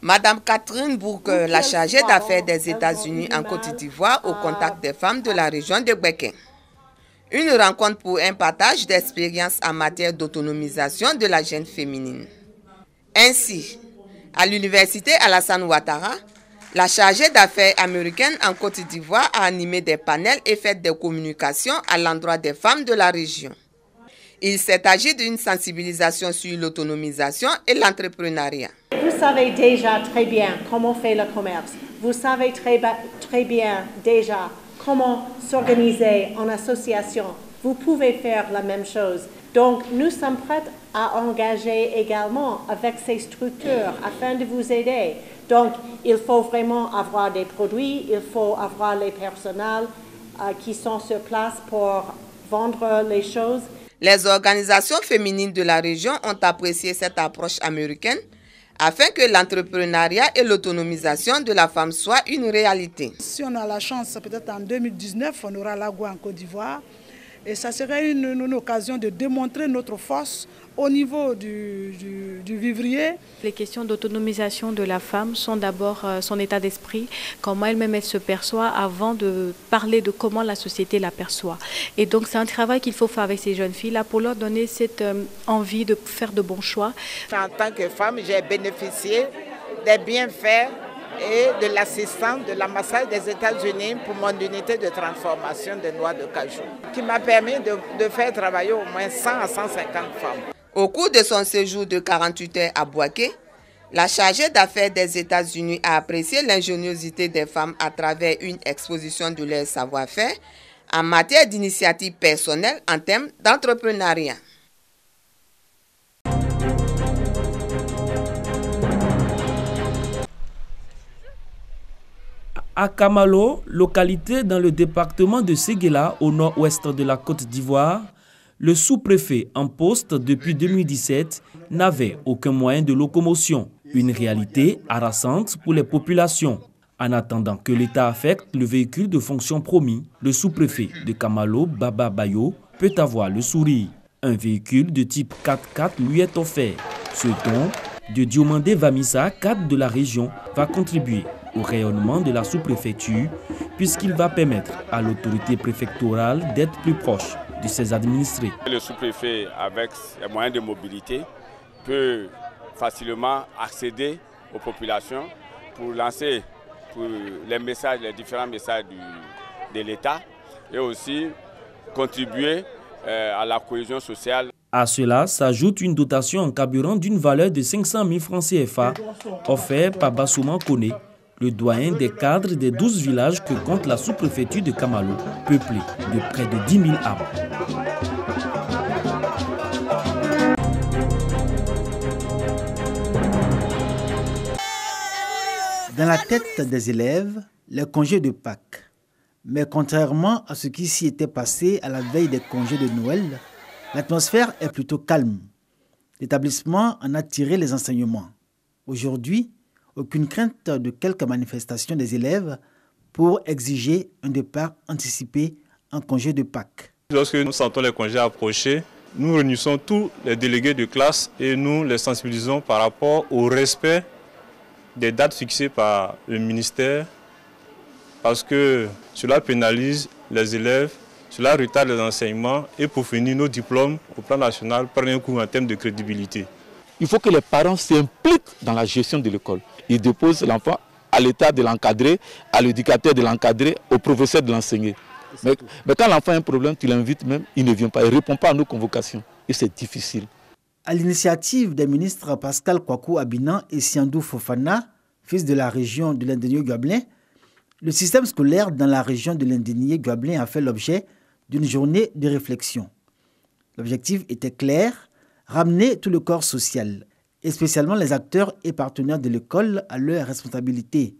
Madame Catherine Bourque, la chargée d'affaires des États-Unis en Côte d'Ivoire, au contact des femmes de la région de Bekin. Une rencontre pour un partage d'expériences en matière d'autonomisation de la jeune féminine. Ainsi, à l'université Alassane Ouattara, la chargée d'affaires américaine en Côte d'Ivoire a animé des panels et fait des communications à l'endroit des femmes de la région. Il s'est agi d'une sensibilisation sur l'autonomisation et l'entrepreneuriat. Vous savez déjà très bien comment faire le commerce. Vous savez très bien déjà comment s'organiser en association. Vous pouvez faire la même chose. Donc, nous sommes prêts à engager également avec ces structures afin de vous aider. Donc, il faut vraiment avoir des produits, il faut avoir les personnels qui sont sur place pour vendre les choses. Les organisations féminines de la région ont apprécié cette approche américaine afin que l'entrepreneuriat et l'autonomisation de la femme soient une réalité. Si on a la chance, peut-être en 2019, on aura l'AGOA en Côte d'Ivoire. Et ça serait une occasion de démontrer notre force au niveau du vivrier. Les questions d'autonomisation de la femme sont d'abord son état d'esprit, comment elle-même elle se perçoit avant de parler de comment la société la perçoit. Et donc c'est un travail qu'il faut faire avec ces jeunes filles-là pour leur donner cette envie de faire de bons choix. En tant que femme, j'ai bénéficié des bienfaits et de l'assistance de l'ambassade des États-Unis pour mon unité de transformation de noix de cajou, qui m'a permis de faire travailler au moins 100 à 150 femmes. Au cours de son séjour de 48 heures à Bouaké, la chargée d'affaires des États-Unis a apprécié l'ingéniosité des femmes à travers une exposition de leur savoir-faire en matière d'initiatives personnelles en termes d'entrepreneuriat. À Kamalo, localité dans le département de Séguéla, au nord-ouest de la Côte d'Ivoire, le sous-préfet en poste depuis 2017 n'avait aucun moyen de locomotion, une réalité harassante pour les populations. En attendant que l'État affecte le véhicule de fonction promis, le sous-préfet de Kamalo, Baba Bayo, peut avoir le sourire. Un véhicule de type 4x4 lui est offert. Ce don de Diomandé Vamissa, cadre de la région, va contribuer au rayonnement de la sous-préfecture puisqu'il va permettre à l'autorité préfectorale d'être plus proche de ses administrés. Le sous-préfet, avec les moyens de mobilité, peut facilement accéder aux populations pour lancer les différents messages de l'État et aussi contribuer à la cohésion sociale. À cela s'ajoute une dotation en carburant d'une valeur de 500 000 francs CFA offerte par Bassouman Kone, le doyen des cadres des 12 villages que compte la sous-préfecture de Kamalo, peuplée de près de 10 000 âmes. Dans la tête des élèves, les congés de Pâques. Mais contrairement à ce qui s'y était passé à la veille des congés de Noël, l'atmosphère est plutôt calme. L'établissement en a tiré les enseignements. Aujourd'hui, aucune crainte de quelques manifestations des élèves pour exiger un départ anticipé en congé de Pâques. Lorsque nous sentons les congés approcher, nous réunissons tous les délégués de classe et nous les sensibilisons par rapport au respect des dates fixées par le ministère parce que cela pénalise les élèves, cela retarde les enseignements et pour finir, nos diplômes au plan national prennent un coup en termes de crédibilité. Il faut que les parents s'impliquent dans la gestion de l'école. Ils déposent l'enfant à l'état de l'encadrer, à l'éducateur de l'encadrer, au professeur de l'enseigner. Mais quand l'enfant a un problème, tu l'invites même, il ne vient pas, il ne répond pas à nos convocations. Et c'est difficile. À l'initiative des ministres Pascal Kwaku Abinan et Siandou Fofana, fils de la région de l'Indigné-Guablin, le système scolaire dans la région de l'Indigné-Guablin a fait l'objet d'une journée de réflexion. L'objectif était clair, ramener tout le corps social, et spécialement les acteurs et partenaires de l'école à leurs responsabilités.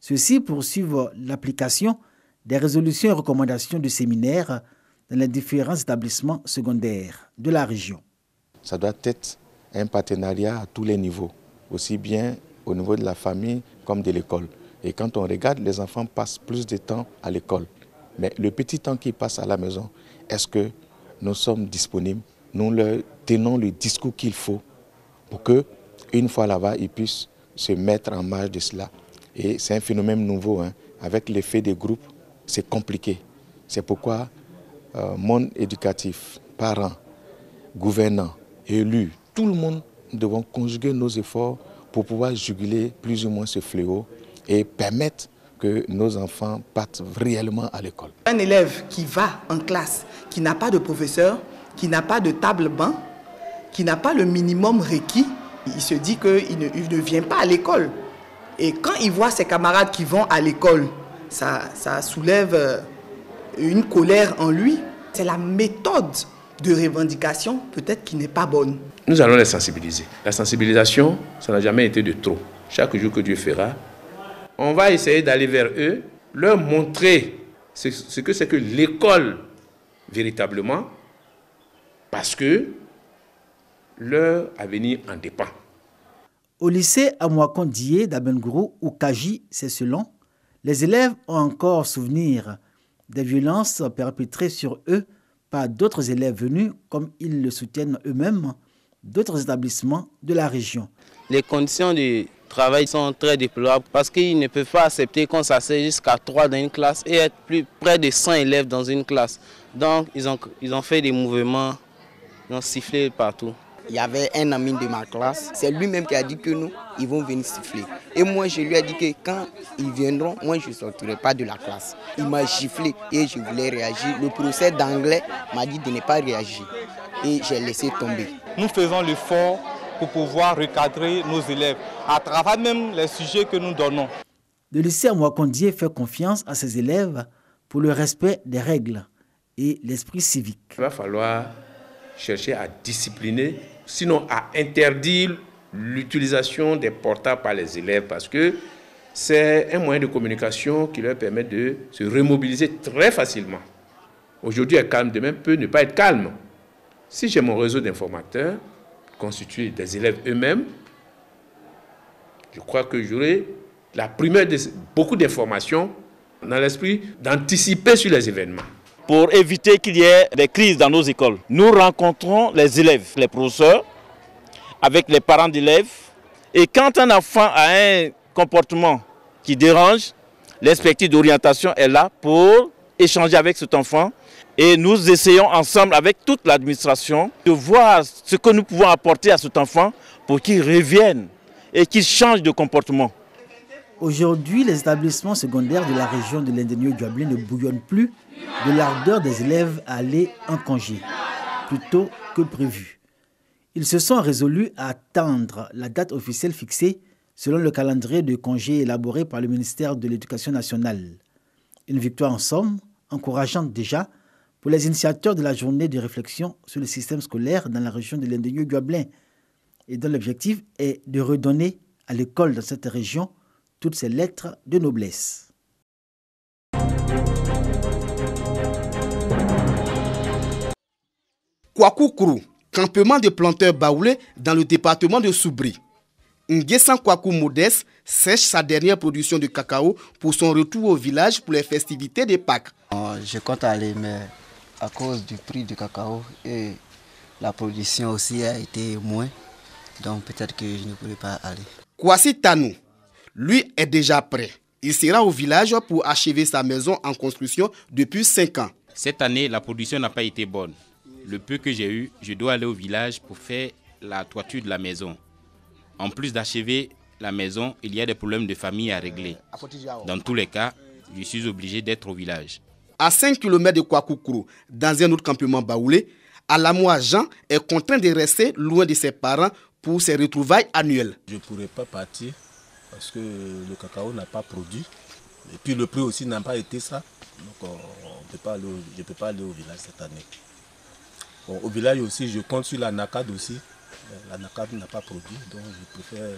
Ceux-ci poursuivent l'application des résolutions et recommandations du séminaire dans les différents établissements secondaires de la région. Ça doit être un partenariat à tous les niveaux, aussi bien au niveau de la famille comme de l'école. Et quand on regarde, les enfants passent plus de temps à l'école. Mais le petit temps qu'ils passent à la maison, est-ce que nous sommes disponibles? Nous leur tenons le discours qu'il faut pour qu'une fois là-bas, ils puissent se mettre en marge de cela. Et c'est un phénomène nouveau, hein. Avec l'effet des groupes, c'est compliqué. C'est pourquoi monde éducatif, parents, gouvernants, élus, tout le monde, nous devons conjuguer nos efforts pour pouvoir juguler plus ou moins ce fléau et permettre que nos enfants partent réellement à l'école. Un élève qui va en classe, qui n'a pas de professeur, qui n'a pas de table-banc, qui n'a pas le minimum requis, il se dit qu'il ne vient pas à l'école. Et quand il voit ses camarades qui vont à l'école, ça soulève une colère en lui. C'est la méthode de revendication peut-être qui n'est pas bonne. Nous allons les sensibiliser. La sensibilisation, ça n'a jamais été de trop. Chaque jour que Dieu fera, on va essayer d'aller vers eux, leur montrer ce que c'est que l'école véritablement, parce que leur avenir en dépend. Au lycée Amwakondié d'Abengourou ou Kaji, c'est selon, les élèves ont encore souvenir des violences perpétrées sur eux par d'autres élèves venus, comme ils le soutiennent eux-mêmes, d'autres établissements de la région. Les conditions de travail sont très déplorables parce qu'ils ne peuvent pas accepter qu'on s'assied jusqu'à 3 dans une classe et être plus près de 100 élèves dans une classe. Donc ils ont fait des mouvements, ils ont sifflé partout. Il y avait un ami de ma classe, c'est lui-même qui a dit que nous, ils vont venir siffler. Et moi, je lui ai dit que quand ils viendront, moi, je ne sortirai pas de la classe. Il m'a giflé et je voulais réagir. Le professeur d'anglais m'a dit de ne pas réagir et j'ai laissé tomber. Nous faisons l'effort pour pouvoir recadrer nos élèves à travers même les sujets que nous donnons. Le lycée Amwakondié fait confiance à ses élèves pour le respect des règles et l'esprit civique. Il va falloir chercher à discipliner, sinon à interdire l'utilisation des portables par les élèves parce que c'est un moyen de communication qui leur permet de se remobiliser très facilement. Aujourd'hui est calme, demain peut ne pas être calme. Si j'ai mon réseau d'informateurs constitué des élèves eux-mêmes, je crois que j'aurai la primeur de beaucoup d'informations dans l'esprit d'anticiper sur les événements. Pour éviter qu'il y ait des crises dans nos écoles, nous rencontrons les élèves, les professeurs, avec les parents d'élèves. Et quand un enfant a un comportement qui dérange, l'inspecteur d'orientation est là pour échanger avec cet enfant. Et nous essayons ensemble avec toute l'administration de voir ce que nous pouvons apporter à cet enfant pour qu'il revienne et qu'il change de comportement. Aujourd'hui, les établissements secondaires de la région de l'Indenio-Guablé ne bouillonnent plus de l'ardeur des élèves à aller en congé, plus tôt que prévu. Ils se sont résolus à attendre la date officielle fixée selon le calendrier de congé élaboré par le ministère de l'Éducation nationale. Une victoire en somme, encourageante déjà, pour les initiateurs de la journée de réflexion sur le système scolaire dans la région de l'Indenio-Guablé, et dont l'objectif est de redonner à l'école dans cette région toutes ses lettres de noblesse. Kwakou-Kourou, campement de planteurs baoulés dans le département de Soubri. Nguessan Kwakou Modeste sèche sa dernière production de cacao pour son retour au village pour les festivités de Pâques. Je compte aller, mais à cause du prix du cacao et la production aussi a été moins, donc peut-être que je ne pourrai pas aller. Kwasi Tanou, lui, est déjà prêt. Il sera au village pour achever sa maison en construction depuis 5 ans. Cette année, la production n'a pas été bonne. Le peu que j'ai eu, je dois aller au village pour faire la toiture de la maison. En plus d'achever la maison, il y a des problèmes de famille à régler. Dans tous les cas, je suis obligé d'être au village. À 5 km de Kwakou-Kourou, dans un autre campement baoulé, Alamoua Jean est contraint de rester loin de ses parents pour ses retrouvailles annuelles. Je ne pourrais pas partir parce que le cacao n'a pas produit. Et puis le prix aussi n'a pas été ça. Donc je ne peux pas aller au village cette année. Bon, au village aussi, je compte sur la NACAD aussi. La NACAD n'a pas produit, donc je préfère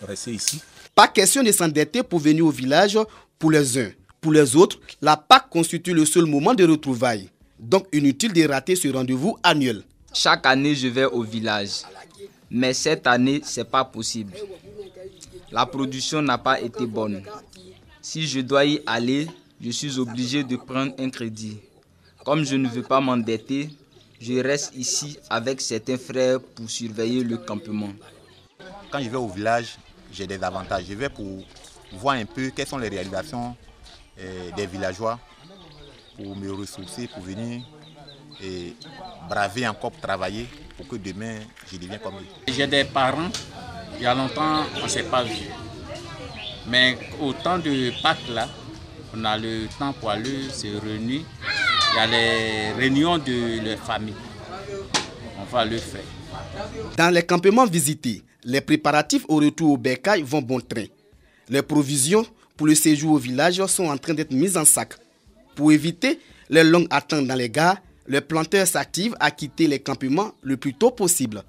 rester ici. Pas question de s'endetter pour venir au village pour les uns. Pour les autres, la Pâques constitue le seul moment de retrouvailles. Donc inutile de rater ce rendez-vous annuel. Chaque année, je vais au village. Mais cette année, ce n'est pas possible. La production n'a pas été bonne. Si je dois y aller, je suis obligé de prendre un crédit. Comme je ne veux pas m'endetter, je reste ici avec certains frères pour surveiller le campement. Quand je vais au village, j'ai des avantages. Je vais pour voir un peu quelles sont les réalisations des villageois pour me ressourcer, pour venir et braver encore, pour travailler pour que demain je devienne comme eux. J'ai des parents, il y a longtemps on ne s'est pas vu. Mais au temps de Pâques là, on a le temps pour aller se réunir. Il y a les réunions de la famille. On va le faire. Dans les campements visités, les préparatifs au retour au bercail vont bon train. Les provisions pour le séjour au village sont en train d'être mises en sac. Pour éviter les longues attentes dans les gares, les planteurs s'activent à quitter les campements le plus tôt possible.